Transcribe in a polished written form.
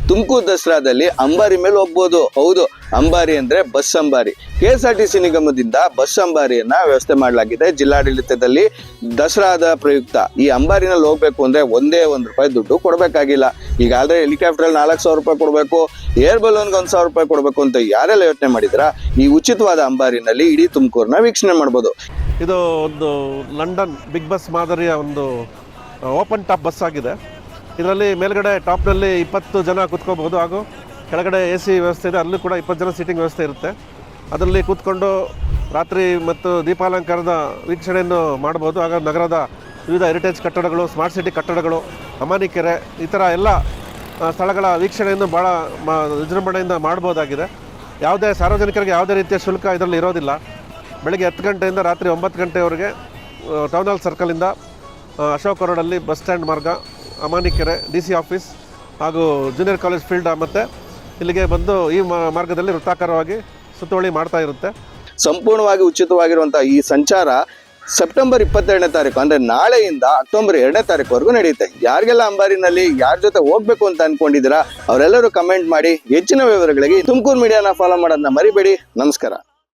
ತುಮಕೂರು ದಸರಾದಲ್ಲಿ ಅಂಬಾರಿ ಮೇಲೆ ಹೋಗ್ಬೋದು. ಹೌದು, ಅಂಬಾರಿ ಅಂದ್ರೆ ಬಸ್ ಅಂಬಾರಿ. KSRTC ನಿಗಮದಿಂದ ಬಸ್ ಅಂಬಾರಿಯನ್ನ ವ್ಯವಸ್ಥೆ ಮಾಡಲಾಗಿದೆ. ಜಿಲ್ಲಾಡಳಿತದಲ್ಲಿ ದಸರಾದ ಪ್ರಯುಕ್ತ ಈ ಅಂಬಾರಿನಲ್ಲಿ ಹೋಗ್ಬೇಕು ಅಂದ್ರೆ ಒಂದೇ ₹1 ದುಡ್ಡು ಕೊಡಬೇಕಾಗಿಲ್ಲ. ಈಗಾಗಲೇ ಹೆಲಿಕಾಪ್ಟರ್ 4,000 ರೂಪಾಯಿ ಕೊಡಬೇಕು, ಏರ್ ಬಲೂನ್ಗೆ 1,000 ರೂಪಾಯಿ ಕೊಡಬೇಕು ಅಂತ ಯಾರೆಲ್ಲ ಯೋಚನೆ ಮಾಡಿದ್ರ ಈ ಉಚಿತವಾದ ಅಂಬಾರಿನಲ್ಲಿ ಇಡೀ ತುಮಕೂರನ್ನ ವೀಕ್ಷಣೆ ಮಾಡ್ಬೋದು. ಇದು ಒಂದು ಲಂಡನ್ ಬಿಗ್ ಬಸ್ ಮಾದರಿಯ ಒಂದು ಓಪನ್ ಟಾಪ್ ಬಸ್ ಆಗಿದೆ. ಇದರಲ್ಲಿ ಮೇಲ್ಗಡೆ ಟಾಪ್ನಲ್ಲಿ 20 ಜನ ಕೂತ್ಕೋಬಹುದು, ಹಾಗೂ ಕೆಳಗಡೆ AC ವ್ಯವಸ್ಥೆ ಇದೆ, ಅಲ್ಲೂ ಕೂಡ 20 ಜನ ಸೀಟಿಂಗ್ ವ್ಯವಸ್ಥೆ ಇರುತ್ತೆ. ಅದರಲ್ಲಿ ಕೂತ್ಕೊಂಡು ರಾತ್ರಿ ಮತ್ತು ದೀಪಾಲಂಕಾರದ ವೀಕ್ಷಣೆಯನ್ನು ಮಾಡ್ಬೋದು. ಆಗ ನಗರದ ವಿವಿಧ ಹೆರಿಟೇಜ್ ಕಟ್ಟಡಗಳು, ಸ್ಮಾರ್ಟ್ ಸಿಟಿ ಕಟ್ಟಡಗಳು, ಅಮಾನಿಕೆರೆ ಈ ಥರ ಎಲ್ಲ ಸ್ಥಳಗಳ ವೀಕ್ಷಣೆಯನ್ನು ಭಾಳ ವಿಜೃಂಭಣೆಯಿಂದ ಮಾಡ್ಬೋದಾಗಿದೆ. ಯಾವುದೇ ಸಾರ್ವಜನಿಕರಿಗೆ ಯಾವುದೇ ರೀತಿಯ ಶುಲ್ಕ ಇದರಲ್ಲಿ ಇರೋದಿಲ್ಲ. ಬೆಳಗ್ಗೆ 10 ಗಂಟೆಯಿಂದ ರಾತ್ರಿ 9 ಗಂಟೆವರೆಗೆ ಟೌನ್ ಹಾಲ್ ಸರ್ಕಲಿಂದ ಅಶೋಕ್ ರೋಡಲ್ಲಿ ಬಸ್ ಸ್ಟ್ಯಾಂಡ್ ಮಾರ್ಗ, ಅಮಾನಿಕೆರೆ DC ಆಫೀಸ್ ಹಾಗೂ ಜೂನಿಯರ್ ಕಾಲೇಜ್ ಫೀಲ್ಡ್ ಮತ್ತು ಇಲ್ಲಿಗೆ ಬಂದು ಈ ಮಾರ್ಗದಲ್ಲಿ ವೃತ್ತಾಕಾರವಾಗಿ ಸುತ್ತೋಳಿ ಮಾಡ್ತಾ ಇರುತ್ತೆ. ಸಂಪೂರ್ಣವಾಗಿ ಉಚಿತವಾಗಿರುವಂತಹ ಈ ಸಂಚಾರ ಸೆಪ್ಟೆಂಬರ್ 22ನೇ ತಾರೀಕು ಅಂದ್ರೆ ನಾಳೆಯಿಂದ ಅಕ್ಟೋಬರ್ 2ನೇ ತಾರೀಕುವರೆಗೂ ನಡೆಯುತ್ತೆ. ಯಾರಿಗೆಲ್ಲ ಅಂಬಾರಿನಲ್ಲಿ ಯಾರ ಜೊತೆ ಹೋಗ್ಬೇಕು ಅಂತ ಅನ್ಕೊಂಡಿದ್ದೀರಾ ಅವರೆಲ್ಲರೂ ಕಮೆಂಟ್ ಮಾಡಿ. ಹೆಚ್ಚಿನ ವಿವರಗಳಿಗೆ ತುಮಕೂರು ಮೀಡಿಯಾನ ಫಾಲೋ ಮಾಡೋದನ್ನ ಮರಿಬೇಡಿ. ನಮಸ್ಕಾರ.